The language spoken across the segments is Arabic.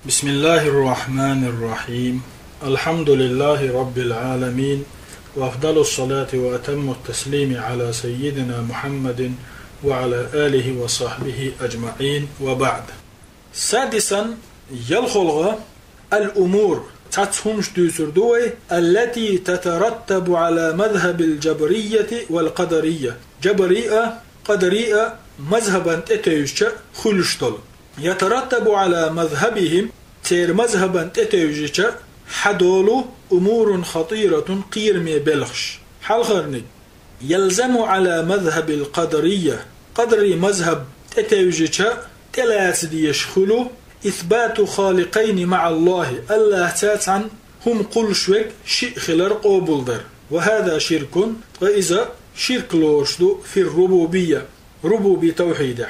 بسم الله الرحمن الرحيم. الحمد لله رب العالمين، وأفضل الصلاة وأتم التسليم على سيدنا محمد وعلى آله وصحبه أجمعين، وبعد. سادسا يلخلغ الأمور تتهمش دوسردوي التي تترتب على مذهب الجبرية والقدرية. جبرية قدرية مذهبا تتيوش خلشتل يترتب على مذهبهم تير مذهبا تتيوش حدولو أمور خطيرة قيرمي بلخش حالخرني يلزم على مذهب القدرية قدري مذهب تتيوش تلاس ديشخلو إثبات خالقين مع الله تاتعن هم قل شوك شيء خلر قوبلدر، وهذا شرك. وإذا شرك لوشدو في الربوبية ربوبي توحيد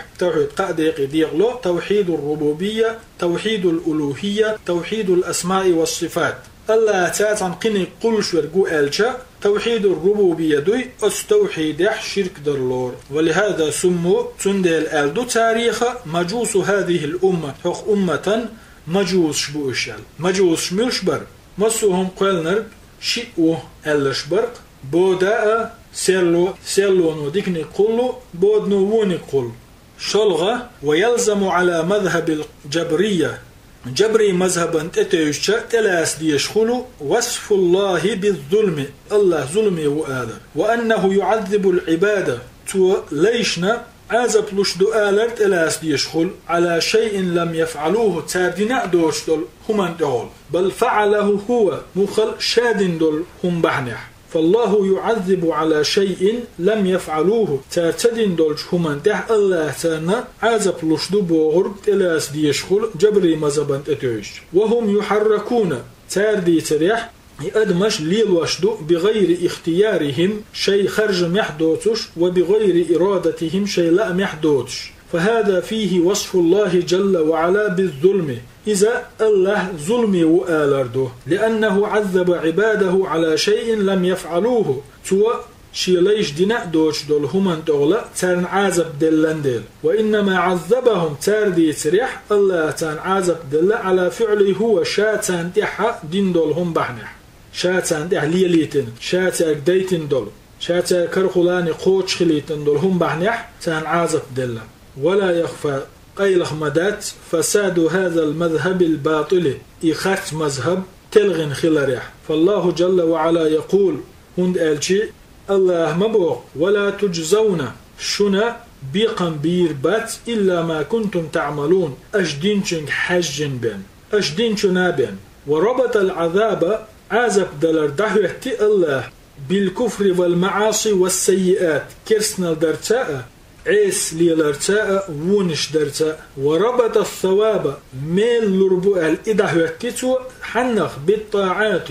قادق ديغلو توحيد الربوبية، توحيد الألوهية، توحيد الأسماء والصفات. الله تاتعن قني قل شوكو ألشا توحيد الربوبية دوي توحيد شرك درلور، ولهذا سموا تندل ألدو تاريخ مجوس هذه الأمة حق أمة مجوس شبوشل مجوس شملشبر مسوهم قلنر شئو ألشبرق بوداء سيلو نديكني قلو بود نووني قل شلغة. ويلزم على مذهب الجبرية جبري مذهبا تتيوشا تلاس ديشخلو وصف الله بالظلم الله ظلمي وآلر، وأنه يعذب العبادة تو ليشنا عذب لشدو آلر تلاس ديشخل على شيء لم يفعلوه تاردنا دوشدل همان دول بل فعله هو مخل شادن دول هم بحنح. فالله يعذب على شيء لم يفعلوه تارتدين دولش همان تح الله تانا عذب لشدو بوغر تلاس ديشخل جبري مذهبا تتوش، وهم يحركون تاردي تريح يأدمش ليلوشدو بغير اختيارهم شيء خرج محدوتش وبغير إرادتهم شيء لا محدوتش، فهذا فيه وصف الله جل وعلا بالظلم إذا الله ظلمي وآلرده، لأنه عذب عباده على شيء لم يفعلوه تو شيليش دينا دوش دول همان دولا تان عذب دلندل، وإنما عذبهم تاردي تريح الله تان عذب دل على فعله هو شاتان تحا دين دول هم بحنح شاتان تح ليليتن شاتا ديتن دول شاتا كرخلاني قوش خليتن دول هم بحنح تان عذب دل. ولا يخفى قيلخ مدات فساد هذا المذهب الباطل إخت مذهب تلغن خلريح. فالله جل وعلا يقول هند ألشي الله مبوغ ولا تجزون شنا بيقن بير بات إلا ما كنتم تعملون أجدينشن حجن بين أجدينشنا بين. وربط العذاب عذب دلر دهوتي الله بالكفر والمعاصي والسيئات كرسنا درتاء عيس ليلرتاء ونش درتاء. وربط الثواب ميل لربو الإدهوتيتو حنخ بالطاعات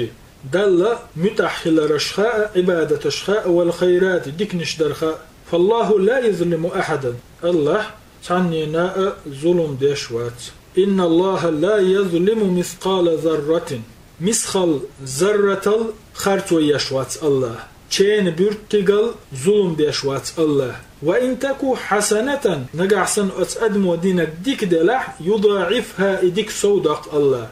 دل متحل رشخاء عبادة رشخاء والخيرات ديكنش درخاء. فالله لا يظلم أحدا الله تعنينا ظلم ديشوات. إن الله لا يظلم مثقال ذرة مسخل ذرة خرط ويشوات الله چين بيرتقل ظلم ديشوات الله. وإن تكو حسنة نقعسن أتأدمو دينك ديك دلح يضاعفها إديك صودق الله،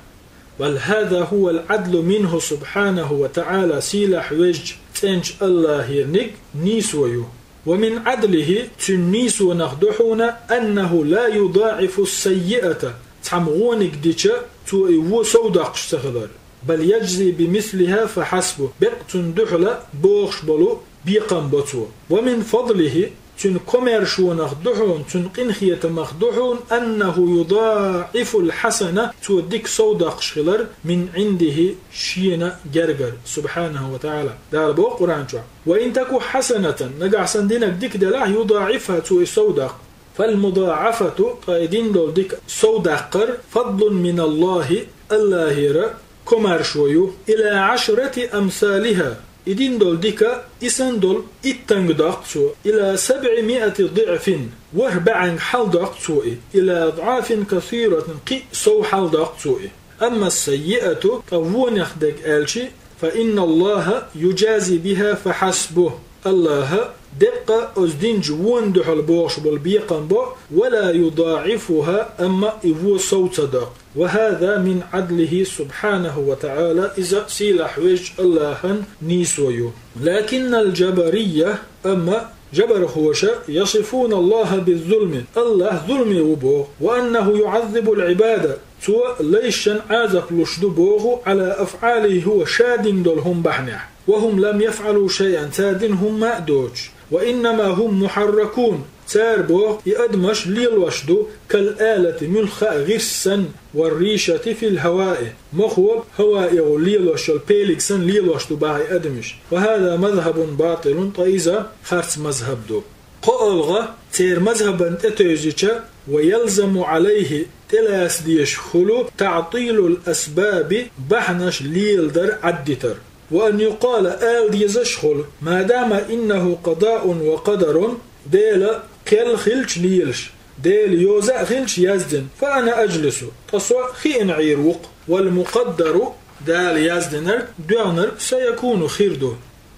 بل هذا هو العدل منه سبحانه وتعالى سيلح وجه تنج الله يرنق نيسويو. ومن عدله تنيسو نخدحون أنه لا يضاعف السيئة تحمغونك ديك تو صودق اشتغلر، بل يجزي بمثلها فحسبه بقتن دحلة بوغش بلو بيقن بطو. ومن فضله تن كوميرشو نخدحون تن قنخية مخدحون أنه يضاعف الحسنة توديك صودق شغلر من عنده شينا جرجر سبحانه وتعالى. دار بو قرآن جوا. وإن تكو حسنة نقع سندينك ديك دلاه يضاعفها تو صودق، فالمضاعفة قايدين دول ديك صودقر فضل من الله الله يرى كوميرشويو إلى 10 أمثالها إدين دول ديكا إسان دول إتنق داقتو إلى 700 ضعف واربعا حال داقتو إلى أضعاف كثيرة قي سو حال داقتو. أما السيئة فون يخدق آلشي فإن الله يجازي بها فحسبه الله دقة أزدنج وندح البوش بالبيقن بو ولا يضاعفها أما إفو صوت دق. وهذا من عدله سبحانه وتعالى إذا سيل حويج الله نيسويو. لكن الجبرية أما جبر خوشة يصفون الله بالظلم الله ظلم وبوغ وأنه يعذب العبادة سوى ليشن عازق لشدو بوغ على أفعاله هو شاد دولهم بحنح وهم لم يفعلوا شيئا تادن هم مأدوج وإنما هم محركون تار بوغ يأدمش ليلوشدو كالآلة ملخاء غرسا والريشة في الهواء مخوب هواء ليلوش البيلكسن ليلوشدو باعي أدمش وهذا مذهب باطل طيزة خارس مذهب دو قولغة تير مذهبا تتوجيشا ويلزم عليه تلاس ديش خلو تعطيل الأسباب بحنش ليلدر عدتر وأن يقال آل ديزشخل ما دام إنه قضاء وقدر ديل كل خلش ليلش ديل يوزع خلش يزدن فأنا أجلس تصوى خين عيروق والمقدر دال يزدنر دعنر سيكون خيرده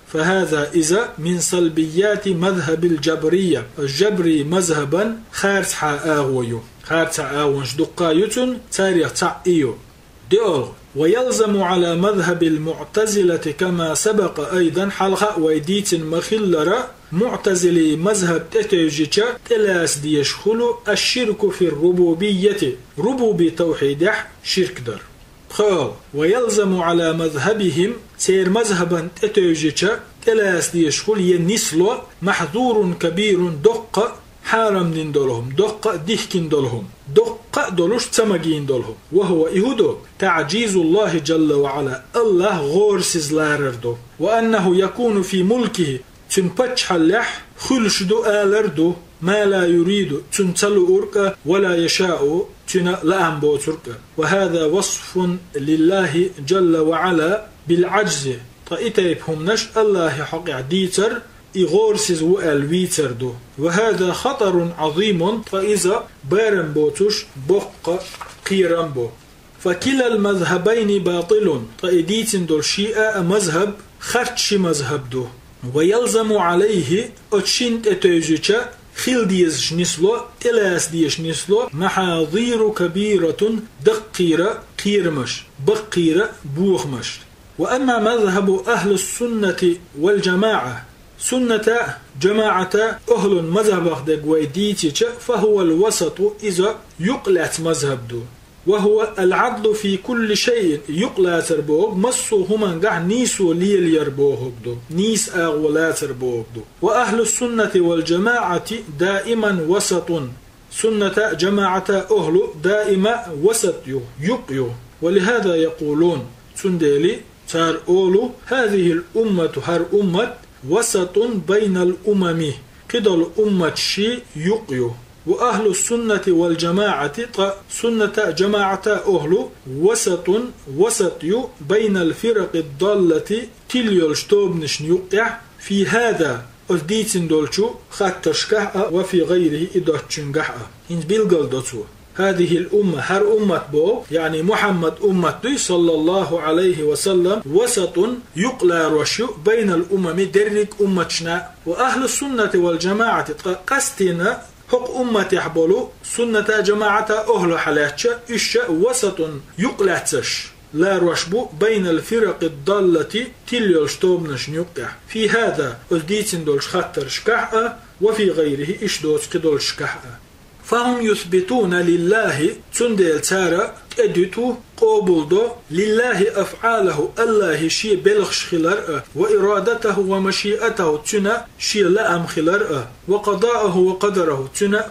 فهذا إذا من سلبيات مذهب الجبرية الجبري مذهبا خارج حاآغويو خارج حاآغونش دقايتون تاريخ تعئيو ديول ويلزم على مذهب المعتزلة كما سبق أيضا حلقة ويديت مخلرة معتزلي مذهب تتوجيشا تلاس ديشخلو الشرك في الربوبية ربوبي توحيده شرك در خال ويلزم على مذهبهم سير مذهبا تتوجيشا تلاس ديشخل ينسلو محظور كبير دقة حارم دين دولهم دقة ديكين دولهم دقة دولوش تمجين دولهم وهو إهدو تعجيز الله جل وعلا الله غورسز لاردو وأنه يكون في ملكه تنبتش حلح خلشدو آلردو ما لا يريد تنتلو أركا ولا يشاء تنا لأنبو تركا وهذا وصف لله جل وعلا بالعجز طائتيبهم نش الله حق ديتر إغورسز وألويتر دو وهذا خطر عظيم فإذا بارن بوتوش بق قيران بو فكلا المذهبين باطل طائديتن دول شيئا مذهب خرش مذهب دو ويلزم عليه أتشنت أتوجيشا خيل ديش نسلو تلاس ديش نسلو محاضير كبيرة دقيرة قيرمش بقيرة بوخمش وأما مذهب أهل السنة والجماعة سنة جماعة أهل مذهب دقويديتي فهو الوسط إذا يقلت مذهب دو وهو العدل في كل شيء يقلت ربوغ مصو همان قح نيسو ليل يربوغ دو نيس أغولات ربوغ دو وأهل السنة والجماعة دائما وسط سنة جماعة أهل دائما وسط يقيو ولهذا يقولون سندلي تار أولو هذه الأمة هر أمة وسط بين الأمم كده الأمة شيء يقيو وأهل السنة والجماعة سنة جماعة أهل وسط بين الفرق الضالة تليل شتوبنش يقع في هذا أرديتن دولشو خاتشكح وفي غيره إدوتشنجح إن بيلغل دوتو هذه الأمة هر أمة بو يعني محمد أمة صلى الله عليه وسلم وسط يقلى رشو بين الأمم درك أمتنا وأهل السنة والجماعة قستنا حق أمة يحبولو سنة جماعة أهل حلاتش إش وسط يقلعتش لا رشبو بين الفرق الضالة تليلشتوبنش نيقع في هذا أرديتن دولش خطر شكحة وفي غيره إش دوش كدول شكحة فهم يثبتون لله تندل تارا أدتو قبول لله أفعاله الله شي بلغش خلر وإرادته ومشيئته تنا شي لأم خلر وقضاءه وقدره تنا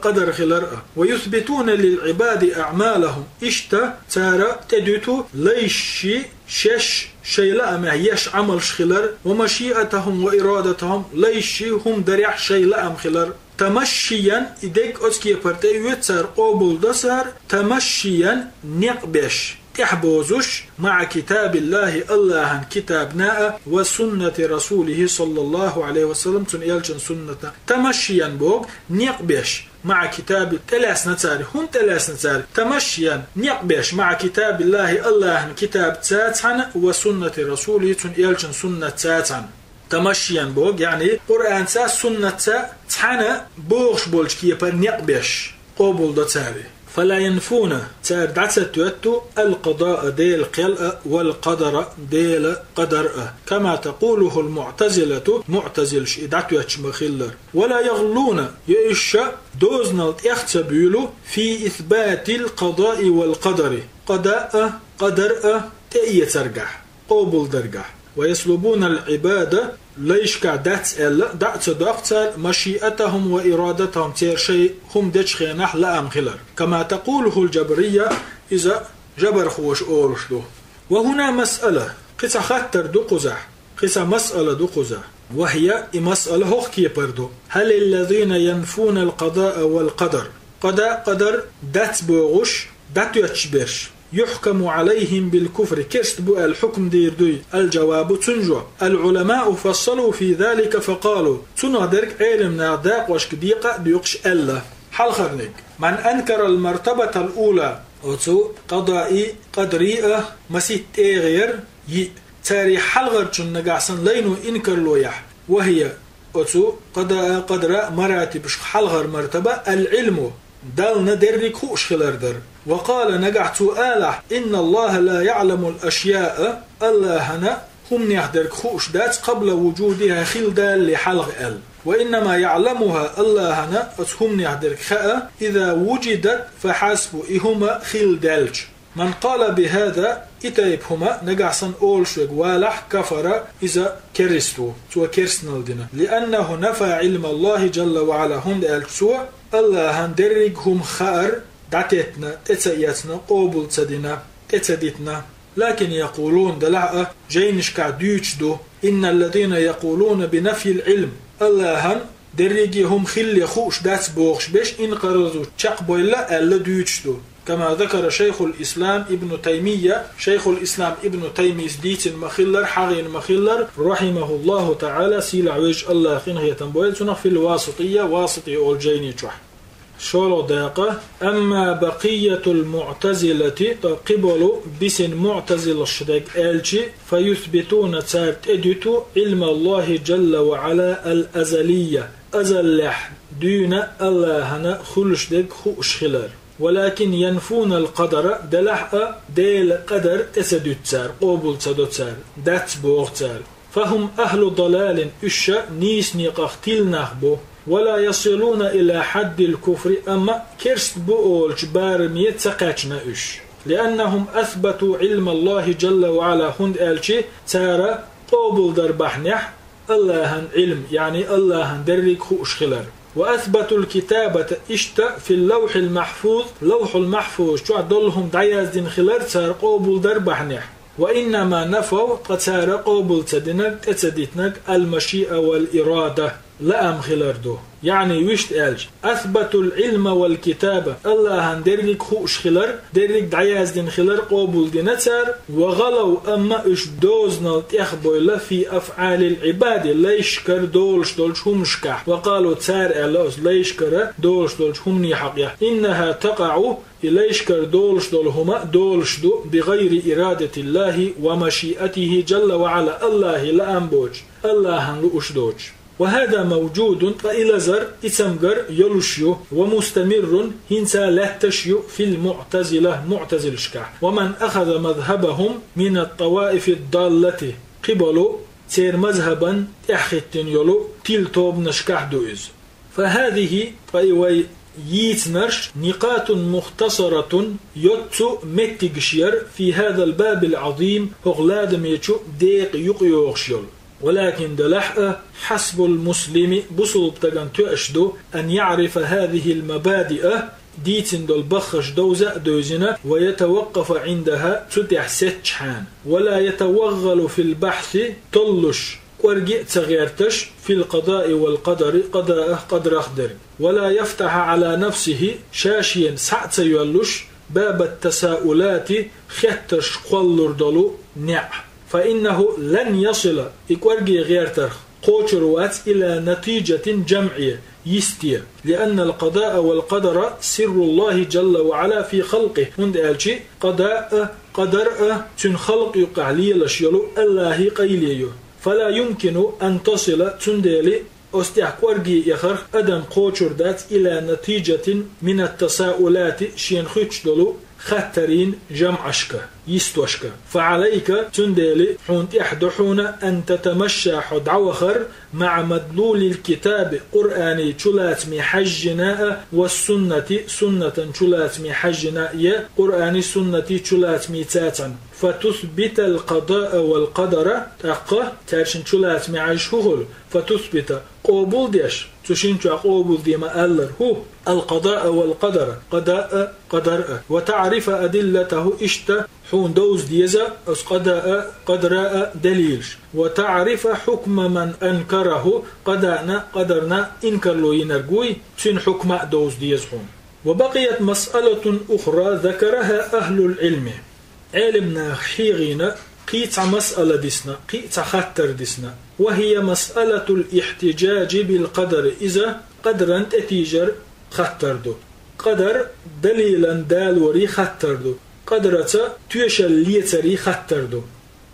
قدر خلر ويثبتون للعباد أعمالهم إشتا تارا تدتو ليش شش شي لأم يش عمل خلر ومشيئتهم وإرادتهم ليش هم دريح شي لأم خلر تمشيا إديك أسكي برتي يتسر قبول دسر تمشيا نقبش تحبوزش مع كتاب الله كتابنا وسنة رسوله صلى الله عليه وسلم تنيالجن سنة تمشيا بوغ نقبش مع كتاب تلاسنا هم تلاسنا تمشيا نقبش مع كتاب الله كتاب تاتعن وسنة رسوله تنيالجن سنة تاتعن تمشيا بوغ يعني قرآن سا سنة سا تحانا بوغش بولش كي يبر نقبش قبول دا تاري فلا ينفون تار دعتو القضاء ديل قلق والقدر ديل قدر كما تقوله المعتزلة معتزلش إدعتو مخلر ولا يغلون يئشا دوزنا اختبيلو في إثبات القضاء والقدر قضاء قدر تأيي ترجح قبول درجح ويسلبون العبادة ليش كعدات إلا دعت دكتر مشيئتهم وإرادتهم تير شيء هم دش خينح لأم خلر كما تقوله الجبرية إذا جبر خوش أورشلو وهنا مسألة قصة خطر دو قزح قصة مسألة دو قزح وهي مسألة هوكي بردو هل الذين ينفون القضاء والقدر قدر دات بوغش دات يتشبرش يحكم عليهم بالكفر كرست بو الحكم دير دوي الجواب تنجو العلماء فصلوا في ذلك فقالوا تنادرك علم ناداق وشك بيقى بيقش ألا حال خرنك من أنكر المرتبة الأولى قضائي قدرية مسيت غير تاري حلغر جن نقعسن لينو إنكر لويح وهي قضاء قدر مراتب حلغر مرتبة العلم دالنا درك خوش خلر در وقال نقعت آله إن الله لا يعلم الأشياء اللهنا هم نحدرك خوش دات قبل وجودها خل دال لحلغ ال وإنما يعلمها اللهنا هم نحدرك خاء إذا وجدت فحسب إهما خل دالج من قال بهذا إتايبهما نقعسن أولشوك والح كفر إذا كرستو سوى كرسنال دينا لأنه نفى علم الله جل وعلا هم دالجسوا الله هندرج هم خار دعتنا تتسيتنا قبول تدنا تتدتنا لكن يقولون دلعة جينش كعديوش دو إن الذين يقولون بنفي العلم الله درجي هم خل خوش دات بوغش بش إن قرزو تشق بويلا ألا ديوش دو كما ذكر شيخ الإسلام ابن تيمية شيخ الإسلام ابن تيمية ديت مخلر حغين مخلر رحمه الله تعالى سيل عويج الله خينه يتنبويل سنخ في الواسطية واسطي أول جيني تشوح شولو داقة أما بقية المعتزلة قبلوا بسن معتزل الشدق آلشي فيثبتون تارت أدتو علم الله جل وعلا الأزلية أزلح دون اللهنا خلش دق خوش خلر ولكن ينفون القدر دلح ديل قدر تسدد تار قبول تسدد تار دات بوغ تار فهم أهل ضلال إشا نيس نقاختيل نخبو ولا يصلون إلى حد الكفر أما كرست بؤول جبار ميت سقاتنا إش لأنهم أثبتوا علم الله جل وعلا هند آلشي تارا قبول دربحنح الله علم يعني الله درك خوش خلر وأثبتوا الكتابة إشتا في اللوح المحفوظ لوح المحفوظ شو عدلهم دعياز دين خلر تار قبول دربحنح وإنما نفوا قتار قبول تدنك تتدتنك المشيئة والإرادة لا أم خلردو يعني ويشت ألج أثبتوا العلم والكتابة الله هندرلك خوش خلر درلك دعياز دين خلر قبول دينتر وغلوا أما إش دوزنا تأخبويلا في أفعال العباد ليشكر دولش همشكح وقالوا تار ألاس ليشكر دولش هم نيحقيا إنها تقع إليشكر دولش هما دولش دو بغير إرادة الله ومشيئته جل وعلا الله لا أنبوج الله هنلوش دوج وهذا موجود فإلى زر إتمجر يلشيو ومستمر هنسا لهتشيو في المعتزلة معتزل شكح ومن أخذ مذهبهم من الطوائف الضالة قبلوا تير مذهبا احختن يلو تلتوب نشكح دوئز فهذه فإيوي يتنرش نقاط مختصرة يتسو متقشير في هذا الباب العظيم هغلاد ميتشو ديق يقيوغشيول ولكن دلح حسب المسلم بصلب تغن تؤشدو أن يعرف هذه المبادئ ديتن دول بخش دوزة دوزنة ويتوقف عندها تتح ستشحان ولا يتوغل في البحث طلش ورقي تغيرتش في القضاء والقدر قدر أخدر ولا يفتح على نفسه شاشيا سعت يولش باب التساؤلات خطش قلر دلو نع فإنه لن يصل إكورجي غيرتر قوشروات إلى نتيجة جمعية يستير لأن القضاء والقدر سر الله جل وعلا في خلقه من قضاء قدر تن خلق يقع لي لشيلو الله قيليه فلا يمكن أن تصل تندلي أستحقورجي يخر أدم قوشردات إلى نتيجة من التساؤلات شين خيتشدلو خطرين جمعشك يستوشك فعليك تندلي حون تحدحون أن تتمشى حدعوخر مع مدلول الكتاب قرآني تلاتمي حجناء والسنة سنة تلاتمي حجناء قرآني سنة تلاتمي تاتا فتثبت القضاء والقدر تقى ترشن تلاتمي عجهول فتثبت قبول ديش تشين قبول ديما ألر هو القضاء والقدر قضاء قدر وتعرف أدلته إشت حون دوز ديزا أس قضاء قدراء دليلش وتعرف حكم من أنكره قضاءنا قدرنا إنكر له ينرقوي تشين حكم دوز ديز حون وبقيت مسألة أخرى ذكرها أهل العلم علمنا حيغينا قيتع مسألة ديسنا قيتع خطر ديسنا وهي مسألة الاحتجاج بالقدر إذا قدرا تتيجر خطر دو قدر دليلا دال وري خطر دو قدرة تيشل ليتري خطر دو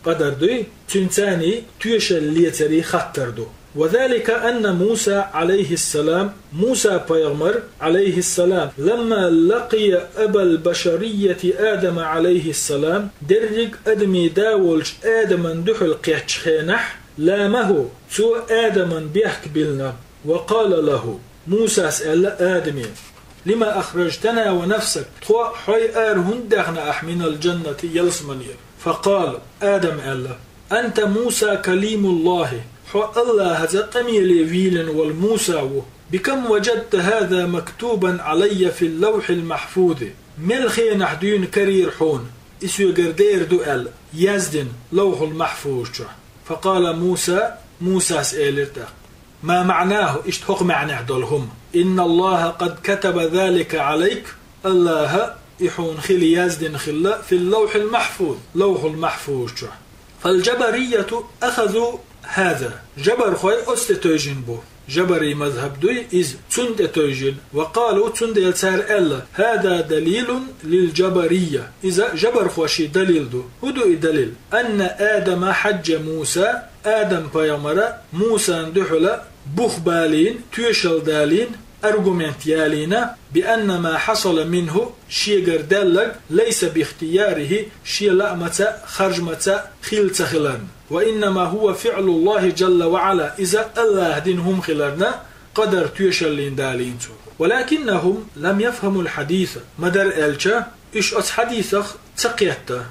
قدر دو تنتاني تيشل ليتري خطر دو وذلك أن موسى عليه السلام موسى بيغمر عليه السلام لما لقي أبا البشرية آدم عليه السلام درج أدمي داولش آدم دحل قيتشخينح لامه سو آدم بيحك بلنا وقال له موسى سأل آدمي لما أخرجتنا ونفسك تخوى حي آرهن دغنا أحمن الجنة يلسمنير فقال آدم ألا أنت موسى كليم الله الله هذا قميل فيل والموسى بكم وجدت هذا مكتوبا علي في اللوح المحفوظ ملخي نحدين كرير حون اسو قردير دوال يزدن لوح المحفوظ فقال موسى سألته ما معناه اشتحق معنى دولهم إن الله قد كتب ذلك عليك الله يحون خلي يزدن خلا في اللوح المحفوظ لوح المحفوظ فالجبرية أخذوا هذا جبر خوي أستتوجن بو جبري مذهب دوي إز تندتوجن وقالوا تند يلسار ألا هذا دليل للجبرية إذا جبر خوشي دليل دو هدو دليل أن آدم حج موسى آدم بيامرة موسى اندحل بخبالين تيشل دالين أرغومنت يالينا بأن ما حصل منه شيء دلق ليس باختياره شيء لأمتا خرجمتا خلت خلان وإنما هو فعل الله جل وعلا إذا الله دينهم خلرنا قدر تيشلين دالين ولكنهم لم يفهموا الحديث مدر ألشا إيش أس حديثك تقيته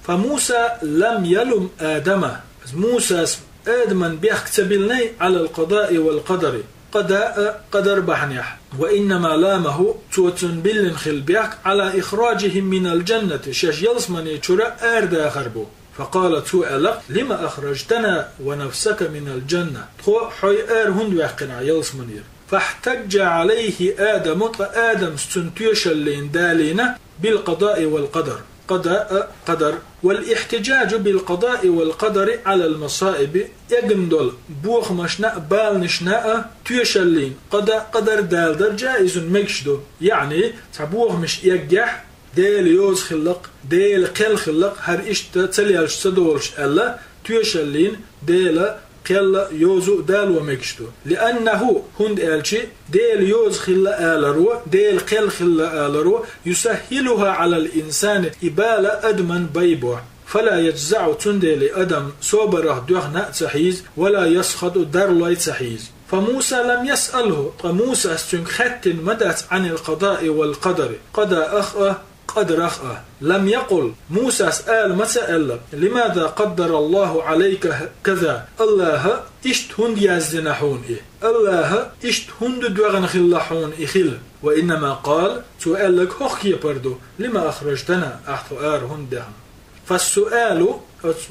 فموسى لم يلم آدم موسى آدما بيحكتبلني على القضاء والقدر قضاء قدر بحنيح وإنما لامه توتن بلن خلبيك على إخراجهم من الجنة شاش يلسمني تشرا أردا خربو فقال سؤالك لما أخرجتنا ونفسك من الجنة خو حي هند ويحقنا يلسمنير فاحتج عليه آدم آدم ستنتيش اللين دالينا بالقضاء والقدر قضاء قدر والاحتجاج بالقضاء والقدر على المصائب يجندل بوخ مشنا بال نشنا تيشلين قضاء قدر دالدر جائز مكشدو يعني تبوخ مش يجح ديل يوز خلق ديل قل خلق هر اشت تليالش تدولش ألا تيشلين ديل قل يوزو دال ومكشتو لأنه هند ألشي ديل يوز خلا آلرو ديل قل خلا آلرو يسهلها على الإنسان إبالة أدمن بيبوه فلا يجزع تندي أدم صبره دهنا تحيز ولا يسخط درلي تحيز فموسى لم يسأله فموسى استنخت مدت عن القضاء والقدر قضاء أخأ قدر أخأ لم يقل موسى سأل ما سأل لماذا قدر الله عليك كذا الله اشت هند يزدنحون الله اشت هند دوغن خلحون إخل وإنما قال سؤال لك هخي بردو لما أخرجتنا أحفار هندهم فالسؤال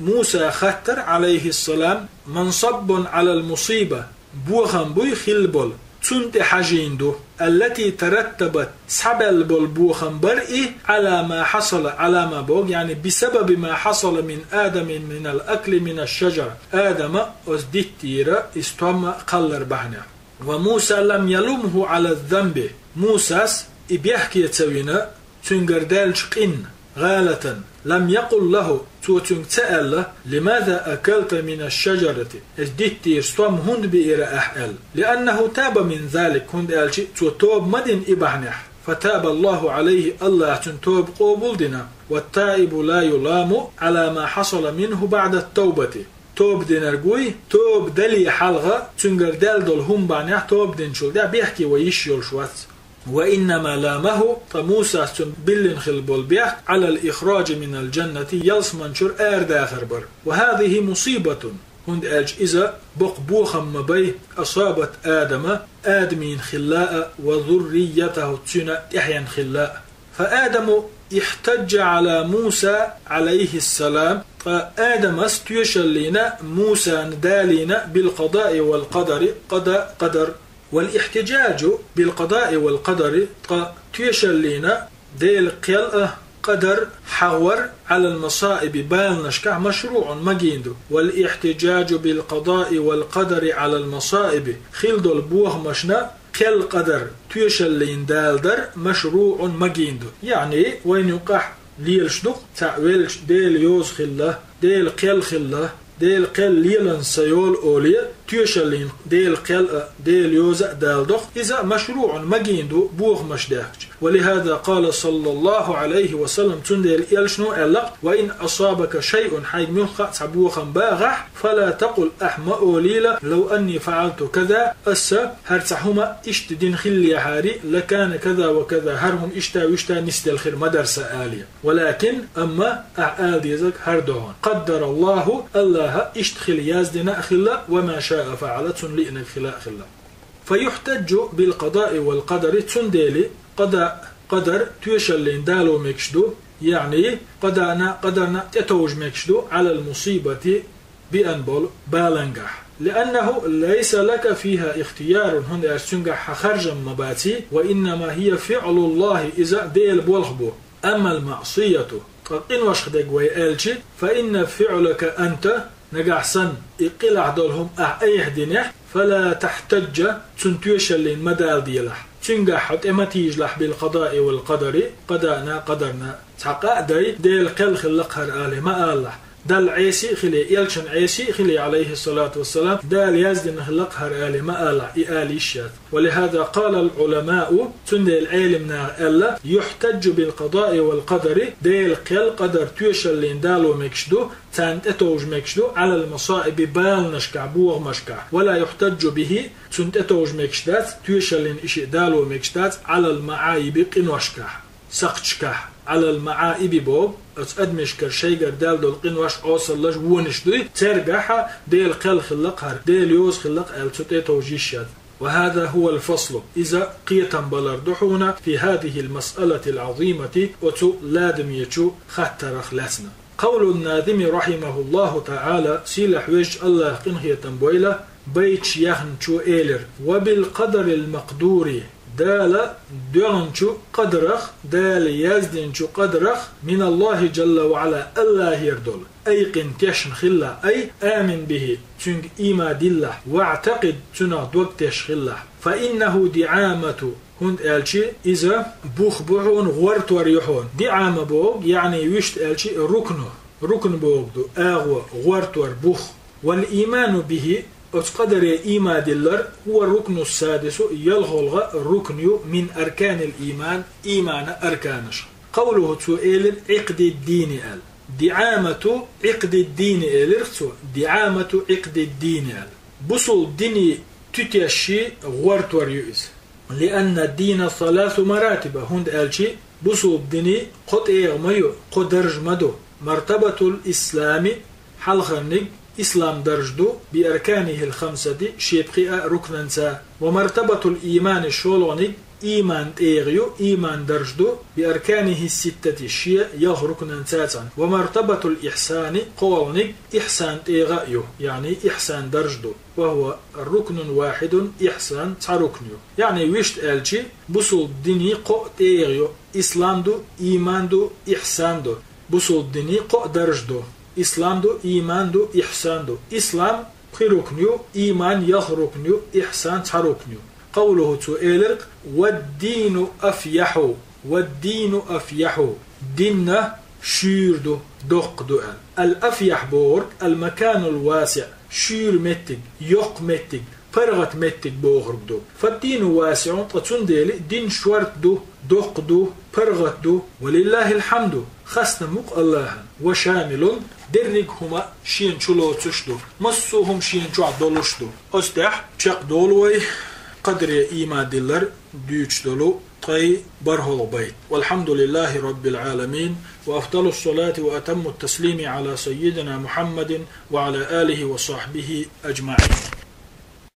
موسى خطر عليه السلام منصب على المصيبة بوخن بوي خلبل تنت حاجيندو التي ترتبت سبل بوخن برئي على ما حصل على ما بوغ يعني بسبب ما حصل من آدم من الأكل من الشجر آدم أزدتير استوم قلر بحنا وموسى لم يلومه على الذنب موسى بيحكي تسوينا تنقردالش قن غالة لم يقل له توتن تسأل لماذا أكلت من الشجرة ازديتير ستوم هند بإير أحل لأنه تاب من ذلك هند ألشي توب مدن إبعنح فتاب الله عليه الله تنتوب قبول دنا والتائب لا يلام على ما حصل منه بعد التوبة توب دينرغوي توب دلي حلغة تنجر دال دول هم بعنح توب دينشول دا بيحكي ويشيول شوات وإنما لامه موسى بلن خلبول بيح على الإخراج من الجنة يلس منشور داخر بر وهذه مصيبة هند ألج إذا بقبوخا مبي أصابت آدمين خلاء وذريته تسنى إحيا خلاء فآدم احتج على موسى عليه السلام فآدم استيشلنا موسى ندالنا بالقضاء والقدر قدر والاحتجاج بالقضاء والقدر تيشلنا ديل قيل قدر حور على المصائب بالنشكع مشروع مجيندو والاحتجاج بالقضاء والقدر على المصائب خلد البوه مشنا كل قدر تيشلين دالدر مشروع مجيندو يعني وين يقح ليلشدق تعويلش ديل يوز خله ديل قيل خله ديل قل ليلن سيول أولية تيشلين ديل قل ديل يوزع دالدخ إذا مشروع مجيندو بوغ مشداكش ولهذا قال صلى الله عليه وسلم تنديل إلشنو ألق وإن أصابك شيء حيث مخ تعبوخا باغح فلا تقل أحمى أوليلا لو أني فعلت كذا أسا هرتحهما اشتدين خلي هاري لكان كذا وكذا هرهم اشتا واشتا نسد الخير مدرسة آلية ولكن أما أعال ديزك هردوهن قدر الله اشتخل يازدنا خلا وما شاء فعلت لئن خلا خلا فيحتج بالقضاء والقدر تنديلي قدر تيشلين دالو مكشدو يعني قدرنا تتوج مكشدو على المصيبة بأنبول بالنجح لأنه ليس لك فيها اختيار هند أرسنجح خرجا مباتي وإنما هي فعل الله إذا ديل بولخبو أما المعصية إن وشخدك ويألشي فإن فعلك أنت نجحسن إقلع دولهم أيهدنح فلا تحتج تنتوش اللي مدال ديلح تنجحت إما تيجلح بالقضاء والقدر قدرنا تحقق ديل قل خلقها آله ما آله دال عيسي خلي يلشن عيسي خلي عليه الصلاة والسلام دال يزدن خلقها آله ما آله إآلي الشات ولهذا قال العلماء تندي العلمنا ألا يحتج بالقضاء والقدر ديل قل قدر توشلين دالو مكشدو تانت اتوج مكشدو على المصائب بال نشكع بوغ مشكع ولا يحتج به تنت اتوج مكشدات توشلين إشي دالو مكشدات على المعايب قنوشكع سقشكع على المعائب بوب أدمش كرشيجر دال دول قنوش أوصل لج ونشدوي ترجعها ديل قل خلقها ديل يوز خلق التوتي توجيشات وهذا هو الفصل إذا قيتا بلردحونا في هذه المسألة العظيمة وتو لادم يتشو خطر خلاسنا قول الناظم رحمه الله تعالى سيلح وجه الله قنهية تنبويلة بيت يخن شو إيلر وبالقدر المقدور دال دونشو قدرخ دال يزدنشو قدرخ من الله جل وعلا الله يردول أي قنتشن خلا أي آمن به تنك إيما دله واعتقد تنا دوكتش خلا فإنه دعامة هند ألشي إذا بوخ بوحون غورت وريحون دعامة بوغ يعني وشت ألشي ركن بوغ دو آغوة غورت وربوخ والإيمان به أتقدر إيما دلر هو الركن السادس يلغلغ الركن من أركان الإيمان إيمان أركانش قوله تسؤال عقد الدين أل دعامة عقد الدين ألرسو دعامة عقد الدين أل بصل ديني تتيشي غورت وريوز لأن الدين 3 مراتب هند ألشي بصل ديني قد إيغميو قد درج مدو مرتبة الإسلام حلخنق إسلام درجدو بأركانه 5 شيبقي ركننسا ومرتبة الإيمان الشولونيك إيمان تيغيو إيمان درجدو بأركانه 6 شيء يه ركننسا ومرتبة الإحسان قولونيك إحسان تيغيو يعني إحسان درجدو وهو الركن واحد إحسان تركنيو يعني ويشت ألشي بصل ديني قو تيغيو إسلام دو إيمان دو إحسان دو بصل ديني قو درجدو إسلام دو إيمان دو إحسان دو إسلام خيركنيو إيمان يخركنيو إحسان تحركنيو قوله والدين أفيحو ديننا شيردو دقدو الأفيح بورك المكان الواسع شير متك يق متك فرغت متك بوغردو فالدين واسع تتندل دين شورتدو دقدو فرغتدو ولله الحمد خسنا مق الله وشامل درج هما شين شلو تشدو مصوهم شين جوع دولشدو أستح شق دولوي قدر إيمان دلر ديوش دولو طي برهل بيت والحمد لله رب العالمين وأفضل الصلاة وأتم التسليم على سيدنا محمد وعلى آله وصحبه أجمعين.